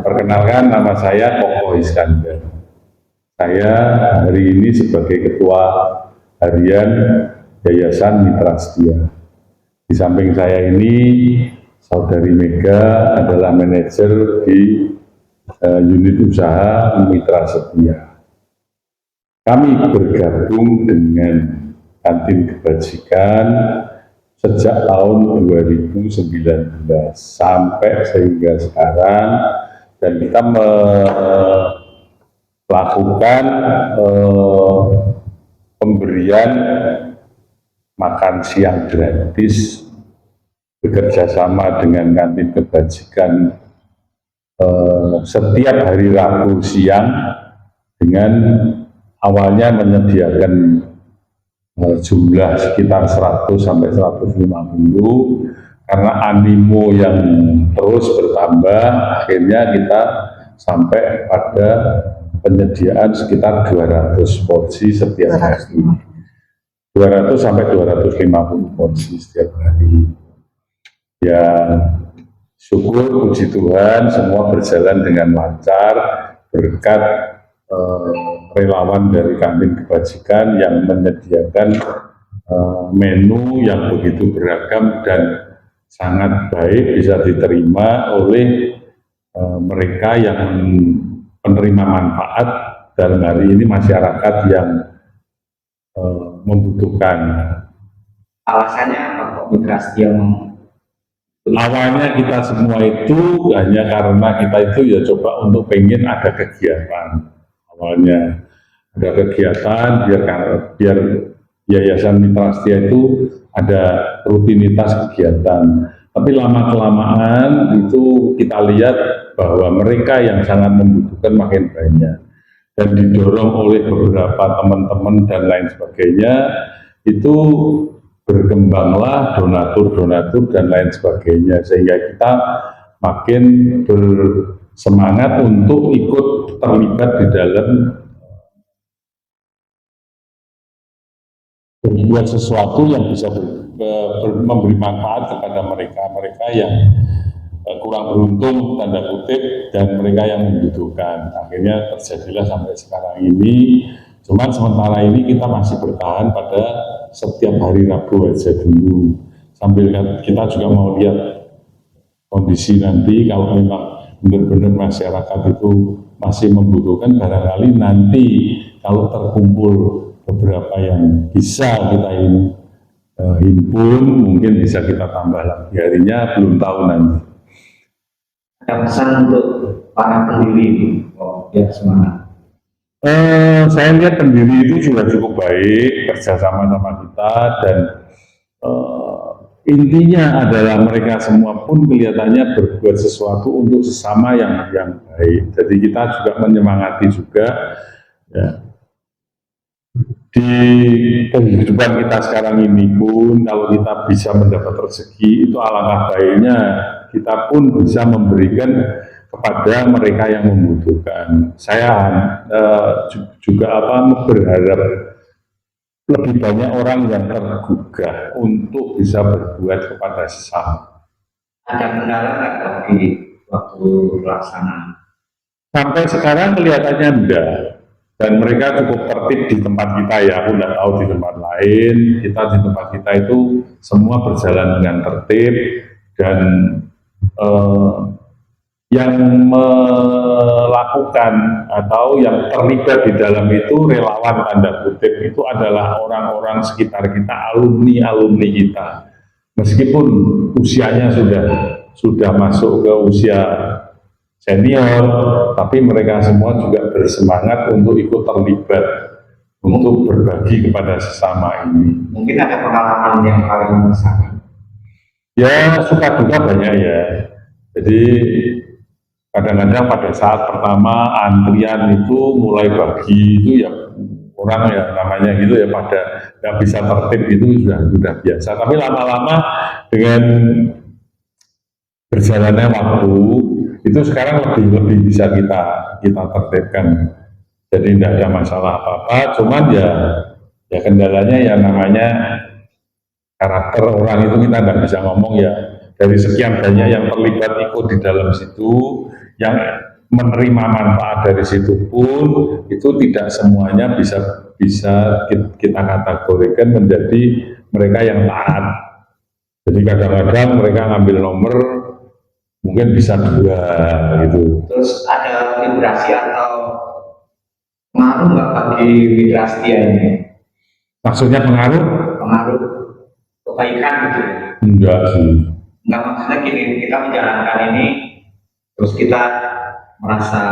Perkenalkan, nama saya Koko Iskandar. Saya hari ini sebagai Ketua Harian Yayasan Mitra Setia. Di samping saya ini, Saudari Mega adalah manajer di unit usaha Mitra Setia. Kami bergabung dengan Kantin Kebajikan sejak tahun 2019 sampai sehingga sekarang, dan kita melakukan pemberian makan siang gratis bekerja sama dengan Kantin Kebajikan setiap hari Rabu siang, dengan awalnya menyediakan jumlah sekitar 100 sampai 150, karena animo yang terus bertambah, akhirnya kita sampai pada penyediaan sekitar 200 porsi setiap hari. 200 sampai 250 porsi setiap hari. Ya, syukur puji Tuhan semua berjalan dengan lancar berkat relawan dari Kantin Kebajikan yang menyediakan menu yang begitu beragam dan sangat baik, bisa diterima oleh mereka yang penerima manfaat, dalam hari ini masyarakat yang membutuhkan. Alasannya apa kok Mitra Setia? Awalnya kita semua itu hanya karena kita itu ya coba untuk pengen ada kegiatan. Awalnya ada kegiatan biar Yayasan Mitra Setia itu ada rutinitas kegiatan. Tapi lama-kelamaan itu kita lihat bahwa mereka yang sangat membutuhkan makin banyak, dan didorong oleh beberapa teman-teman dan lain sebagainya, itu berkembanglah donatur-donatur dan lain sebagainya, sehingga kita makin bersemangat untuk ikut terlibat di dalam berbuat sesuatu yang bisa memberi manfaat kepada mereka yang kurang beruntung, tanda kutip, dan mereka yang membutuhkan. Akhirnya terjadilah sampai sekarang ini. Cuman sementara ini kita masih bertahan pada setiap hari Rabu aja dulu, sambil kita juga mau lihat kondisi nanti. Kalau memang benar-benar masyarakat itu masih membutuhkan, barangkali nanti kalau terkumpul beberapa yang bisa kita himpun, mungkin bisa kita tambah lagi harinya, belum tahu nanti. Ada pesan untuk para pendiri, ya semangat. Saya lihat pendiri itu juga cukup baik, kerjasama sama kita, dan intinya adalah mereka semua pun kelihatannya berbuat sesuatu untuk sesama yang baik. Jadi kita juga menyemangati juga, ya. Di kehidupan kita sekarang ini pun, kalau kita bisa mendapat rezeki, itu alangkah baiknya kita pun bisa memberikan kepada mereka yang membutuhkan. Saya juga berharap lebih banyak orang yang tergugah untuk bisa berbuat kepada sesama. Ada kendala nggak di waktu pelaksanaan? Sampai sekarang kelihatannya enggak. Dan mereka cukup tertib di tempat kita, ya. Aku nggak tahu di tempat lain. Kita di tempat kita itu semua berjalan dengan tertib, dan yang melakukan atau yang terlibat di dalam itu relawan tanda kutip itu adalah orang-orang sekitar kita, alumni kita. Meskipun usianya sudah masuk ke usia senior, tapi mereka semua juga bersemangat untuk ikut terlibat, untuk berbagi kepada sesama ini. Mungkin ada pengalaman yang paling mengesankan? Ya, suka duka banyak ya. Jadi kadang-kadang pada saat pertama antrian itu mulai bagi itu, ya orang ya namanya gitu ya, pada nggak bisa tertib, itu sudah biasa. Tapi lama-lama dengan berjalannya waktu, itu sekarang lebih bisa kita tertibkan. Jadi tidak ada masalah apa-apa, cuman ya kendalanya ya namanya karakter orang itu kita nggak bisa ngomong ya. Dari sekian banyak yang terlibat ikut di dalam situ, yang menerima manfaat dari situ pun itu tidak semuanya bisa kita kategorikan menjadi mereka yang taat. Jadi kadang-kadang mereka ngambil nomor mungkin bisa 2 gitu. Terus ada vibrasi atau pengaruh nggak bagi Mitra Setia ini? Maksudnya pengaruh? Pengaruh kebaikan gitu? Enggak sih. Enggak, maksudnya gini, kita menjalankan ini terus kita merasa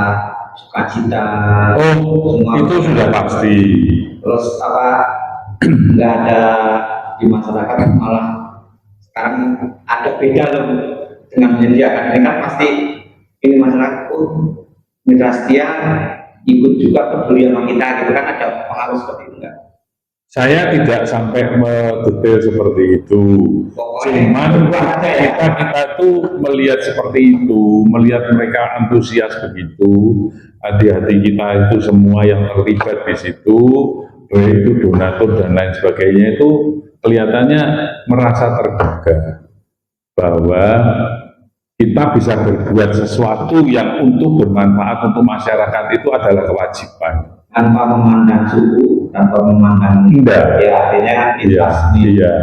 sukacita. Oh, itu sudah pasti. Terus apa, nggak ada di masyarakat malah sekarang ada beda loh dengan menyediakan ini kan pasti ini masyarakat Mitra Setia ikut juga peduli sama kita gitu kan, ada pengaruh seperti itu enggak? Saya tidak sampai mendetail seperti itu. Cuman kita tuh melihat seperti itu, melihat mereka antusias begitu, hati-hati kita itu semua yang terlibat di situ, baik itu donatur dan lain sebagainya itu kelihatannya merasa tergugah bahwa kita bisa berbuat sesuatu yang untuk bermanfaat untuk masyarakat itu adalah kewajiban. Tanpa memandang suku, tanpa memandang ya artinya kan iya.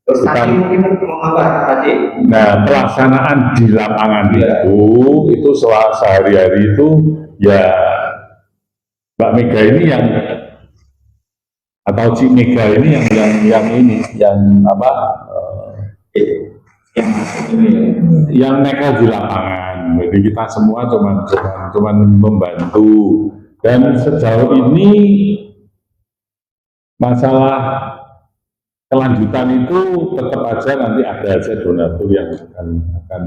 Terus tadi mungkin mau apa tadi? Nah, pelaksanaan di lapangan itu sehari-hari itu ya Mbak Mega ini yang atau Cik Mega ini yang mereka di lapangan. Jadi kita semua cuma membantu. Dan sejauh ini masalah kelanjutan itu tetap aja nanti ada aja donatur yang akan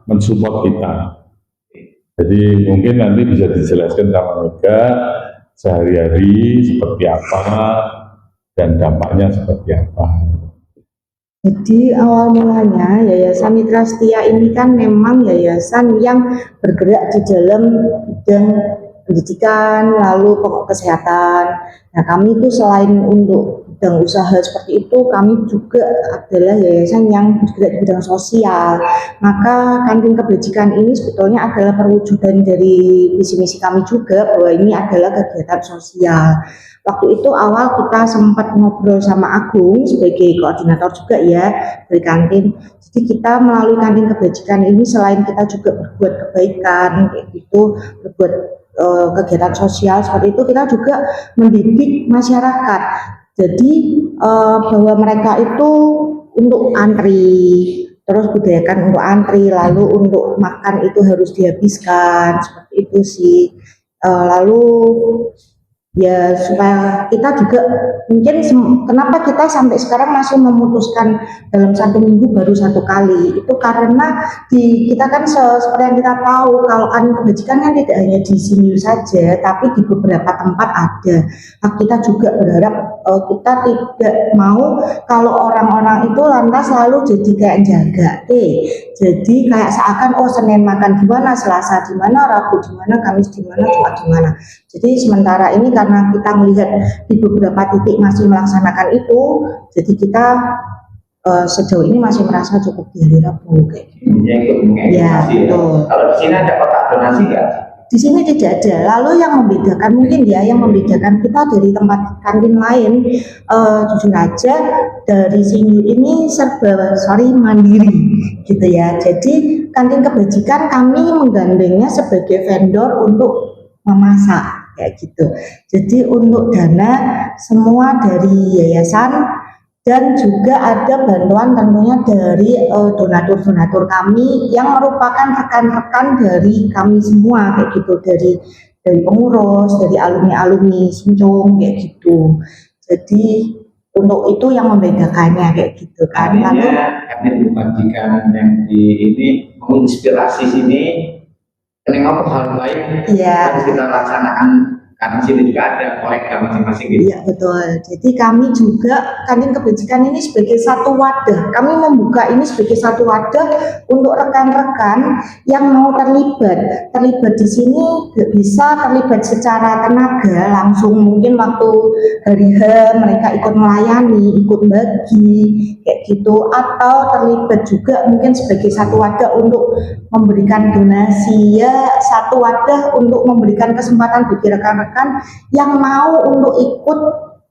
mensupport kita. Jadi mungkin nanti bisa dijelaskan sama Mega sehari-hari seperti apa dan dampaknya seperti apa. Jadi awal mulanya Yayasan Mitra Setia ini kan memang yayasan yang bergerak di dalam bidang pendidikan, lalu pokok kesehatan. Nah, kami itu selain untuk bidang usaha seperti itu, kami juga adalah yayasan yang bergerak di bidang sosial. Maka kantin kebajikan ini sebetulnya adalah perwujudan dari visi misi kami juga, bahwa ini adalah kegiatan sosial. Waktu itu awal kita sempat ngobrol sama Agung sebagai koordinator juga ya dari kantin. Jadi kita melalui kantin kebajikan ini selain kita juga berbuat kebaikan kayak gitu, berbuat kegiatan sosial seperti itu, kita juga mendidik masyarakat. Jadi bahwa mereka itu untuk antri, terus budayakan untuk antri, lalu untuk makan itu harus dihabiskan, seperti itu sih. Lalu ya supaya kita juga mungkin kenapa kita sampai sekarang masih memutuskan dalam 1 minggu baru 1 kali, itu karena kita kan seperti yang kita tahu kalau kantin kebajikan kan tidak hanya di sini saja tapi di beberapa tempat ada. Nah, kita juga berharap kita tidak mau kalau orang-orang itu lantas selalu jadi kayak jaga jadi kayak seakan Senin makan di mana, Selasa di mana, Rabu di mana, Kamis di mana, Jumat di mana. Jadi sementara ini karena kita melihat di beberapa titik masih melaksanakan itu, jadi kita sejauh ini masih merasa cukup di hari Rabu kayak gitu. Ya, betul. Kalau di sini ada kotak donasi nggak? Di sini tidak ada. Lalu yang membedakan mungkin yang membedakan kita dari tempat kantin lain, jujur aja dari Sinyu ini mandiri gitu ya. Jadi kantin kebajikan kami menggandengnya sebagai vendor untuk memasak kayak gitu. Jadi untuk dana semua dari yayasan dan juga ada bantuan tentunya dari donatur-donatur kami yang merupakan rekan-rekan dari kami semua kayak gitu, dari pengurus, dari alumni-alumni Sincung kayak gitu. Jadi untuk itu yang membedakannya kayak gitu kan. Lalu kantin kebajikan yang di ini menginspirasi sini, kenapa hal baik harus kita laksanakan. Karena sini juga ada kolega masing-masing gitu. Iya betul. Jadi kami juga kantin kebajikan ini sebagai satu wadah. Kami membuka ini sebagai satu wadah untuk rekan-rekan yang mau terlibat. Terlibat di sini bisa terlibat secara tenaga langsung, mungkin waktu hari H mereka ikut melayani, ikut bagi kayak gitu, atau terlibat juga mungkin sebagai satu wadah untuk memberikan donasi, ya satu wadah untuk memberikan kesempatan bagi rekan-rekan yang mau untuk ikut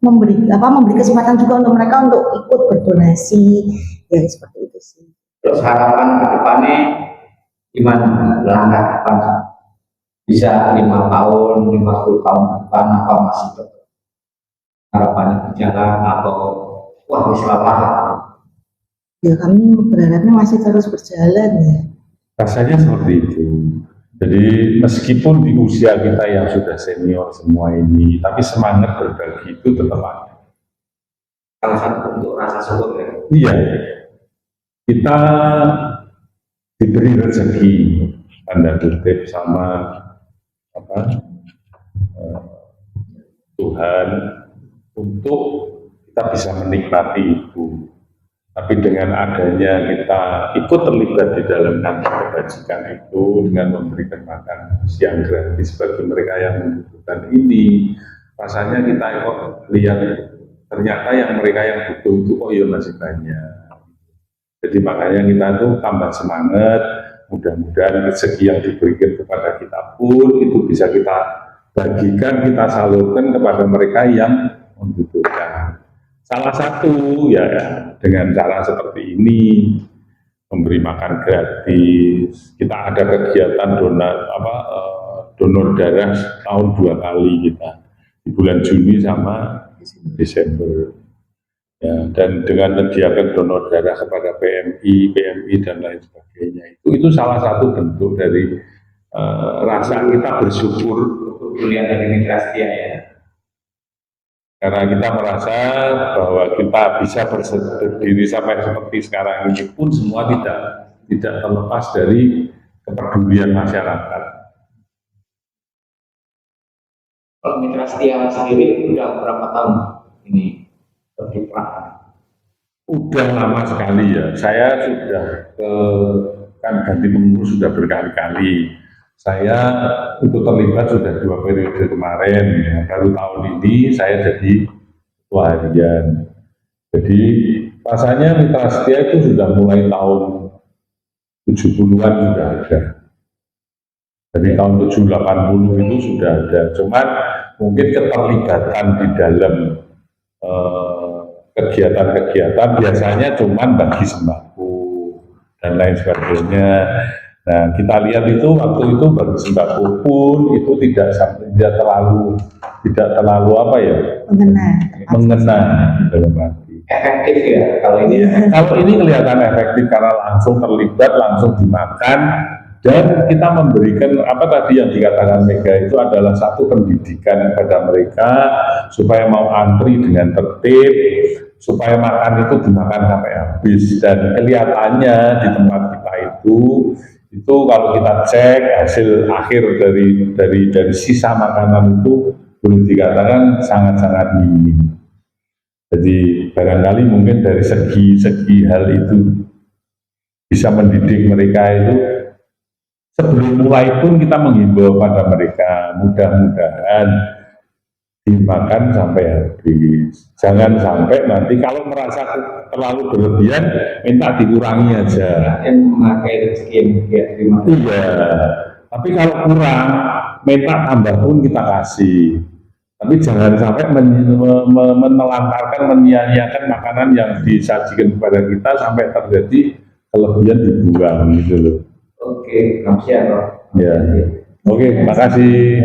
memberi kesempatan juga untuk mereka untuk ikut berdonasi, ya seperti itu sih. Terus harapan ke depannya gimana, langkah depan bisa 5 tahun, 50 tahun ke depan, apa masih tetap harapannya berjalan atau wah salah? Ya kami berharapnya masih terus berjalan ya. Rasanya seperti itu. Jadi meskipun di usia kita yang sudah senior semua ini, tapi semangat berbagi itu tetap ada. Salah satu bentuk rasa syukur ya. Iya, kita diberi rezeki tanda kutip sama Tuhan untuk kita bisa menikmati itu. Tapi dengan adanya kita ikut terlibat di dalam kebajikan itu dengan memberikan makan siang gratis bagi mereka yang membutuhkan ini, rasanya kita kok lihat ternyata yang mereka yang butuh itu kok ya masih banyak. Jadi makanya kita tuh tambah semangat, mudah-mudahan rezeki yang diberikan kepada kita pun itu bisa kita bagikan, kita salurkan kepada mereka yang membutuhkan. Salah satu ya dengan cara seperti ini, memberi makan gratis. Kita ada kegiatan donor darah tahun 2 kali kita di bulan Juni sama Desember. Ya, dan dengan menyediakan donor darah kepada PMI dan lain sebagainya, itu salah satu bentuk dari rasa kita bersyukur Kuliah dari Mitra Setia ya. karena kita merasa bahwa kita bisa berdiri sampai seperti sekarang ini pun semua tidak terlepas dari kepedulian masyarakat. Kalau Mitra Setia sendiri udah berapa tahun ini berkiprah? Udah lama sekali ya. Saya sudah kan ganti pengurus sudah berkali-kali. Saya ikut terlibat sudah 2 periode kemarin. Ya. Baru tahun ini saya jadi ketua harian. Jadi rasanya Mitra Setia itu sudah mulai tahun 70-an sudah ada. Dari tahun 70-80 itu sudah ada. Cuman mungkin keterlibatan di dalam kegiatan-kegiatan biasanya cuman bagi sembako dan lain sebagainya. Nah, kita lihat itu waktu itu bagi sembako pun itu tidak terlalu apa ya? Mengena dalam arti. Efektif ya kalau ini. Kalau ini kelihatan efektif karena langsung terlibat, langsung dimakan. Dan kita memberikan apa tadi yang dikatakan Mega itu adalah satu pendidikan kepada mereka supaya mau antri dengan tertib, supaya makan itu dimakan sampai habis. Dan kelihatannya di tempat kita itu kalau kita cek hasil akhir dari sisa makanan itu boleh dikatakan sangat-sangat minim. Jadi barangkali mungkin dari segi hal itu bisa mendidik mereka itu. Sebelum mulai pun kita menghimbau pada mereka, mudah-mudahan dimakan sampai habis. Jangan sampai nanti kalau merasa terlalu berlebihan, minta dikurangi aja. Yang memakai rezeki yang dia terima. Iya, tapi kalau kurang, minta tambah pun kita kasih. Tapi jangan sampai menelantarkan, menyia-nyiakan makanan yang disajikan kepada kita sampai terjadi kelebihan dibuang gitu loh. Oke, makasih ya. Ya. Oke, terima kasih.